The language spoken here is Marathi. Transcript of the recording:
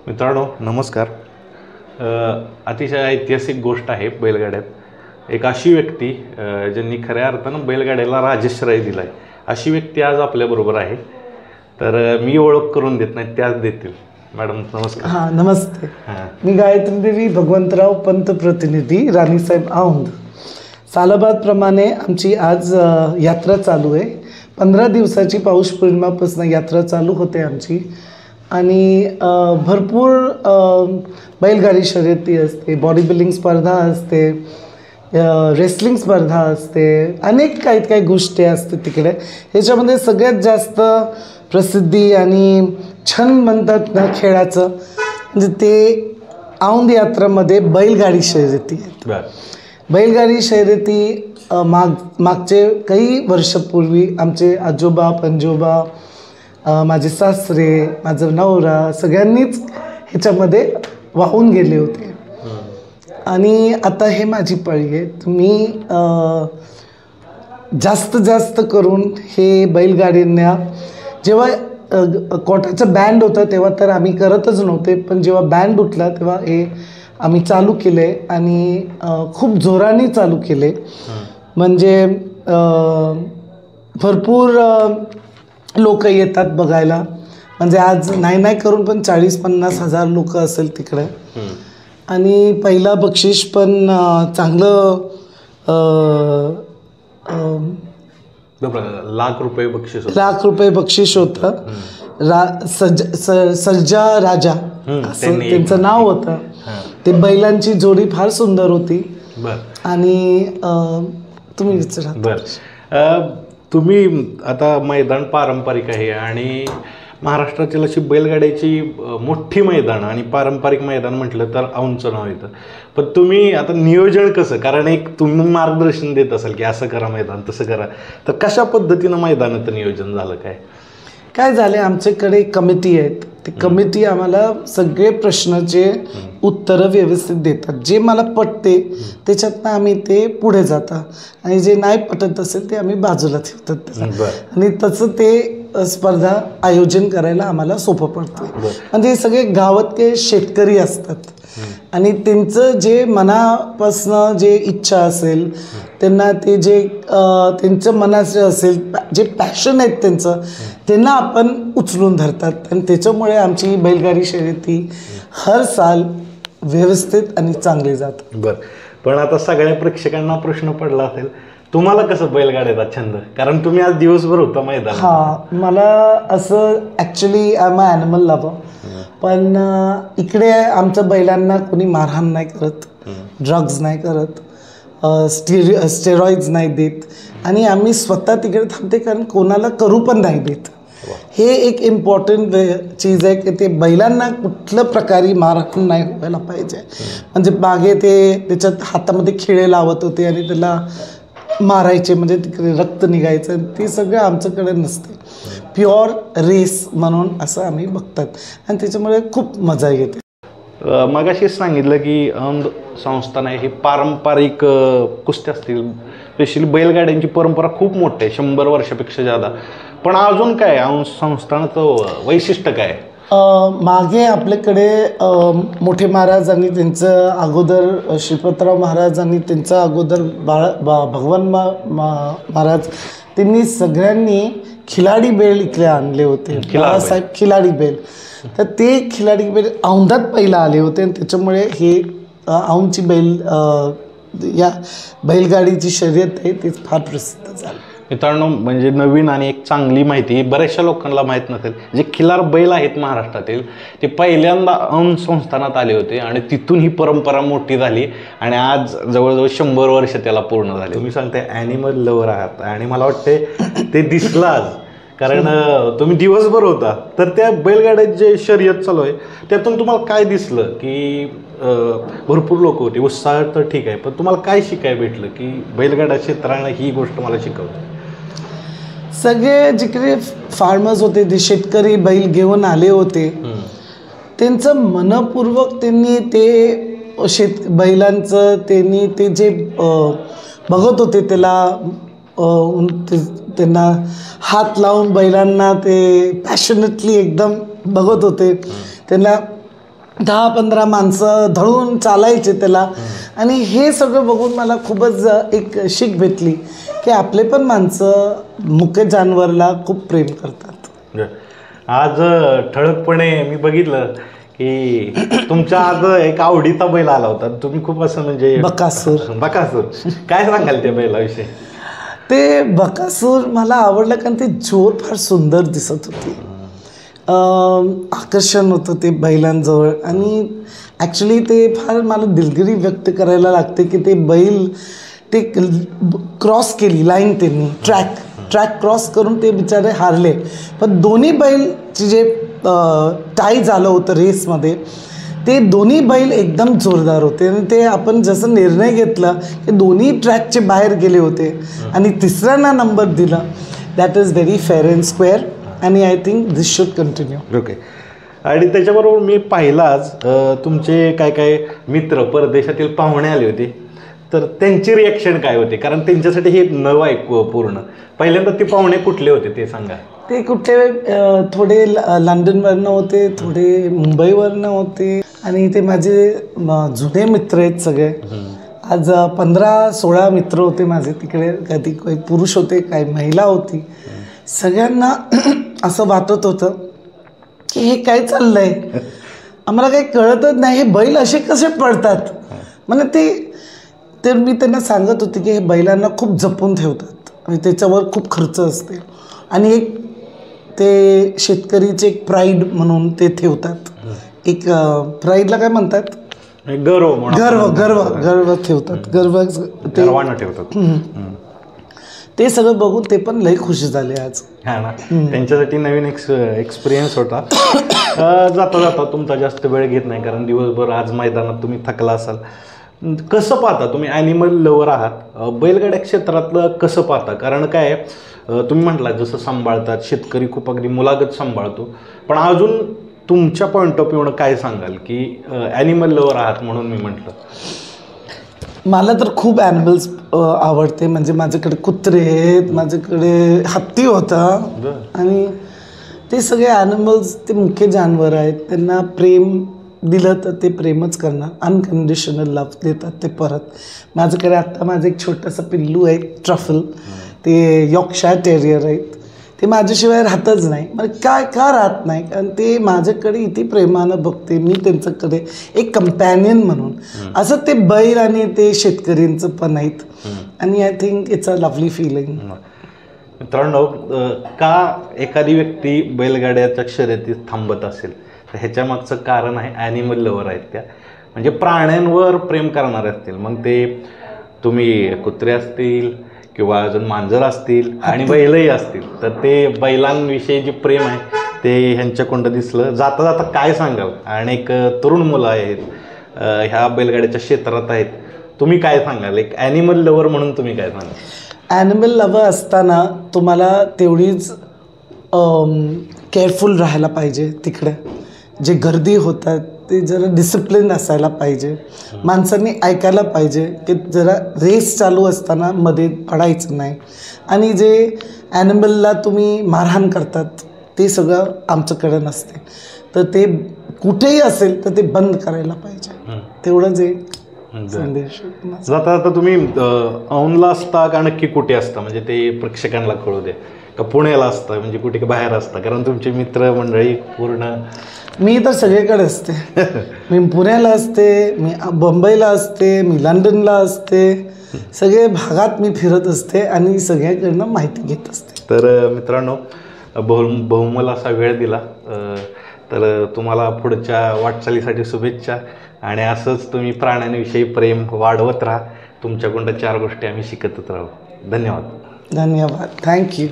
मित्रांनो नमस्कार. अतिशय ऐतिहासिक गोष्ट आहे बैलगाड्यात. एक अशी व्यक्ती ज्यांनी खऱ्या अर्थानं बैलगाड्याला राजश्रय दिला आहे, अशी व्यक्ती आज आपल्याबरोबर आहे. तर मी ओळख करून देत नाही, त्याच देतील. मॅडम नमस्कार. हां नमस्ते. मी गायत्री देवी भगवंतराव पंत प्रतिनिधी राणीसाहेब औंध. सालाबादप्रमाणे आमची आज यात्रा चालू आहे. 15 दिवसाची पौष पौर्णिमापासून यात्रा चालू होते आमची. आणि भरपूर बैलगाडी शर्यती असते, बॉडी बिल्डिंग स्पर्धा असते, रेसलिंग स्पर्धा असते, अनेक काही गोष्टी असते तिकडे. ह्याच्यामध्ये सगळ्यात जास्त प्रसिद्धी आणि छंद म्हणतात ना खेळाचं, म्हणजे ते औंध यात्रामध्ये बैलगाडी शर्यती आहेत. बैलगाडी शर्यती मागचे काही वर्षापूर्वी आमचे आजोबा पंजोबा, माझे सासरे, माझा नवरा सगळ्यांनीच ह्याच्यामध्ये वाहून गेले होते. आणि आता हे माझी पळी आहे. मी जास्त करून हे बैलगाडींना जेव्हा कोटाचं बँड होतं तेव्हा तर आम्ही करतच नव्हते, पण जेव्हा बँड उठला तेव्हा हे आम्ही चालू केले आणि खूप जोराने चालू केले. म्हणजे भरपूर लोक येतात बघायला. म्हणजे आज नाही करून पण 40-50 हजार लोक असेल तिकडे. आणि पहिला बक्षीस पण चांगलं लाख रुपये बक्षीस होतं. सर्जा राजा असं त्यांचं नाव होतं. ते बैलांची जोडी फार सुंदर होती. आणि तुम्ही विचारा. तुम्ही आता मैदान पारंपरिक आहे आणि महाराष्ट्रातील अशी बैलगाड्याची मोठी मैदान आणि पारंपरिक मैदान म्हटलं तर औंधचं नाव येतं. पण तुम्ही आता नियोजन कसं, कारण एक तुम्ही मार्गदर्शन देत असाल की असं करा मैदान तसं करा, तर कशा पद्धतीनं मैदानाचं नियोजन झालं? काय झाले, आमच्याकडे कमिटी आहेत. ते कमिटी आम्हाला सगळे प्रश्नाचे उत्तरं व्यवस्थित देतात. जे मला पटते त्याच्यातनं आम्ही ते पुढे जातात आणि जे नाही पटत असेल ते आम्ही बाजूला ठेवतात. आणि तसं ते स्पर्धा आयोजन करायला आम्हाला सोपं पडतं. म्हणजे हे सगळे गावातले शेतकरी असतात आणि त्यांचं जे मनापासनं जे इच्छा असेल, त्यांना ते जे त्यांचं मनाचं असेल, जे पॅशन आहेत त्यांना आपण उचलून धरतात. आणि त्याच्यामुळे आमची बैलगाडी शर्यती हर साल व्यवस्थित आणि चांगली जातात. बरं, पण आता सगळ्या प्रेक्षकांना प्रश्न पडला असेल, तुम्हाला कसं बैलगाड्याचा छंद? कारण तुम्ही आज दिवसभर होता मैदान. हां, मला असं actually I am a animal lover. पण इकडे आमच्या बैलांना कोणी मारहाण नाही करत, ड्रग्ज नाही करत, स्टेरॉइड्स नाही देत. आणि आम्ही स्वतः तिकडे थांबते कारण कोणाला करू पण नाही देत. हे एक इम्पॉर्टंट चीज आहे की ते बैलांना कुठल्या प्रकारे मारहाण नाही व्हायला पाहिजे. म्हणजे मागे ते त्याच्यात हातामध्ये खिळे लावत होते आणि त्याला मारायचे, म्हणजे तिकडे रक्त निघायचं. ते सगळं आमच्याकडे नसते. प्युअर रेस म्हणून असं आम्ही बघतात आणि त्याच्यामुळे खूप मजा येते. मगाशी सांगितलं की औंध संस्थान आहे, ही पारंपरिक कुस्त्या असतील, स्पेशली बैलगाड्यांची परंपरा खूप मोठी आहे, 100 वर्षापेक्षा जादा. पण अजून काय औंध संस्थानाचं वैशिष्ट्य काय? मागे आपल्याकडे मोठे महाराज आणि त्यांचं अगोदर श्रीपतराव महाराज आणि त्यांचा अगोदर भगवान महाराज, त्यांनी सगळ्यांनी खिलाडी बैल इकडे आणले होते. बाळासाहेब खिलाडी बैल. तर ते खिलाडी बैल औंधात पहिला आले होते आणि त्याच्यामुळे हे औंधची या बैलगाडीची शर्यत आहे ती फार प्रसिद्ध झाली. मित्रांनो, म्हणजे नवीन आणि एक चांगली माहिती बऱ्याचशा लोकांना माहीत नसेल. जे खिलार बैल आहेत महाराष्ट्रातील, ते पहिल्यांदा औंध संस्थानात आले होते आणि तिथून ही परंपरा मोठी झाली आणि आज जवळजवळ 100 वर्ष त्याला पूर्ण झाले. तुम्ही सांगताय ॲनिमल लवर आहात आणि मला वाटते ते दिसलं आज, कारण तुम्ही दिवसभर होता. तर त्या बैलगाड्यात जे शर्यत चालू आहे त्यातून तुम्हाला काय दिसलं की भरपूर लोक होते, उत्साह तर ठीक आहे, पण तुम्हाला काय शिकायला भेटलं की बैलगाडा क्षेत्रानं ही गोष्ट मला शिकवली? सगळे जिकडे फार्मर्स होते, जे शेतकरी बैल घेऊन आले होते, त्यांचं मनपूर्वक त्यांनी ते बैलांचं त्यांनी ते जे बघत होते त्याला त्यांना हात लावून बैलांना ते पॅशनेटली एकदम बघत होते. त्यांना 10-15 माणसं धरून चालायचे त्याला. आणि हे सगळं बघून मला खूपच एक शीख भेटली की आपले पण माणसं मुके जानवरला खूप प्रेम करतात. आज ठळकपणे मी बघितलं की तुमचा आज एक आवडीचा बैल आला होता. तुम्ही खूप असं म्हणजे बकासूर. बकासूर काय सांगाल त्या बैलाविषयी? ते बकासूर मला आवडलं कारण ते जोर फार सुंदर दिसत होती, आकर्षण होतं ते बैलांजवळ. आणि ॲक्च्युली ते फार मला दिलगिरी व्यक्त करायला लागते की ते बैल ते क्रॉस केली लाईन, त्यांनी ट्रॅक क्रॉस करून ते बिचारे हारले. पण दोन्ही बैलचे जे टाय झालं होतं रेसमध्ये, ते दोन्ही बैल एकदम जोरदार होते. आणि ते आपण जसं निर्णय घेतला की दोन्ही ट्रॅकचे बाहेर गेले होते आणि तिसऱ्यांना नंबर दिला, that is very fair and square. आणि I think this should continue. Okay. आणि त्याच्याबरोबर मी पाहिलाच तुमचे काय मित्र परदेशातील पाहुणे आले होते, तर त्यांची रिॲक्शन काय होती? कारण त्यांच्यासाठी हे नवं आहे पूर्ण. पहिल्यांदा ते पाहुणे कुठले होते ते सांगा. ते कुठले थोडे लंडनवरनं होते, थोडे मुंबईवरनं होते. आणि ते माझे जुने मित्र आहेत सगळे. आज 15-16 मित्र होते माझे तिकडे. कधी काही पुरुष होते, काही महिला होती. सगळ्यांना असं वाटत होतं की हे काय चाललंय, आम्हाला काही कळतच नाही, हे बैल असे कसे पडतात. म्हणजे ते मी त्यांना सांगत होते की हे बैलांना खूप जपून ठेवतात आणि त्याच्यावर खूप खर्च असते. आणि एक ते शेतकरीचे एक प्राईड म्हणून ते ठेवतात. एक प्राईडला काय म्हणतात, गर्व ठेवतात, गर्वानं ठेवतात. ते सगळं बघून ते पण लई खुशी झाले आज. हा ना, त्यांच्यासाठी नवीन एक्सपिरियन्स होता. जाता जाता तुमचा जास्त वेळ घेत नाही कारण दिवसभर आज मैदानात तुम्ही थकला असाल. कसं पाहता तुम्ही, ॲनिमल लवर आहात, बैलगाड्या क्षेत्रातलं कसं पाहता? कारण काय तुम्ही म्हटला जसं सांभाळतात शेतकरी, खूप अगदी मुलागत सांभाळतो, पण अजून तुमच्या पॉईंट ऑफ व्ह्यूनं काय सांगाल की ॲनिमल लवर आहात म्हणून मी म्हटलं. मला तर खूप ॲनिमल्स आवडते. म्हणजे माझ्याकडे कुत्रे आहेत, माझ्याकडे हत्ती होता. आणि ते सगळे ॲनिमल्स ते मुख्य जानवर आहेत. त्यांना प्रेम दिलं तर ते प्रेमच करणार, अनकंडिशनल लव्ह देतात ते परत. माझ्याकडे आत्ता माझं एक छोटंसं पिल्लू आहे ट्रफल, ते यॉर्कशायर टेरियर आहेत. ते माझ्याशिवाय राहतच नाही. म्हणजे का राहत नाही, कारण ते माझ्याकडे इथे प्रेमानं बघते, मी त्यांच्याकडे एक कंपॅनियन म्हणून. असं ते बैल आणि ते शेतकऱ्यांचं पण आहेत. आणि I think it's a lovely feeling. मित्रांनो, का एखादी व्यक्ती बैलगाड्याच्या शर्यतीत थांबत असेल तर ह्याच्या मागचं कारण आहे ॲनिमल लवर आहेत त्या, म्हणजे प्राण्यांवर प्रेम करणारे असतील. मग ते तुम्ही कुत्रे असतील किंवा अजून मांजर असतील आणि बैलही असतील, तर ते बैलांविषयी जे प्रेम आहे ते ह्यांच्याकडं दिसलं. जाता जाता काय सांगाल? अनेक तरुण मुलं आहेत ह्या बैलगाड्याच्या क्षेत्रात आहेत, तुम्ही काय सांगाल? एक ॲनिमल लवर म्हणून तुम्ही काय सांगाल? ॲनिमल लवर असताना तुम्हाला तेवढीच केअरफुल राहायला पाहिजे. तिकडे जे गर्दी होतात ते जरा डिसिप्लिन असायला पाहिजे. माणसांनी ऐकायला पाहिजे की जरा रेस चालू असताना मध्ये पडायचं नाही. आणि जे ॲनिमलला तुम्ही मारहाण करतात ते सगळं आमच्याकडे नसते. तर ते कुठेही असेल तर ते बंद करायला पाहिजे. तेवढंच एक संदेश. जाता जाता तुम्ही औंधला असता का नक्की कुठे असता, म्हणजे ते प्रेक्षकांना कळू दे, का पुण्याला असता म्हणजे कुठे बाहेर असता? कारण तुमचे मित्र मंडळी पूर्ण. मी तर सगळीकडे असते. मी पुण्याला असते, मी बंबईला असते, मी लंडनला असते. सगळे भागात मी फिरत असते आणि सगळ्याकडनं माहिती घेत असते. तर मित्रांनो, बहुमोल असा वेळ दिला, तर तुम्हाला पुढच्या वाटचालीसाठी शुभेच्छा. आणि असंच तुम्ही प्राण्यांविषयी प्रेम वाढवत राहा. तुमच्याकडून 4 गोष्टी आम्ही शिकतच राहू. धन्यवाद. धन्यवाद. थँक्यू.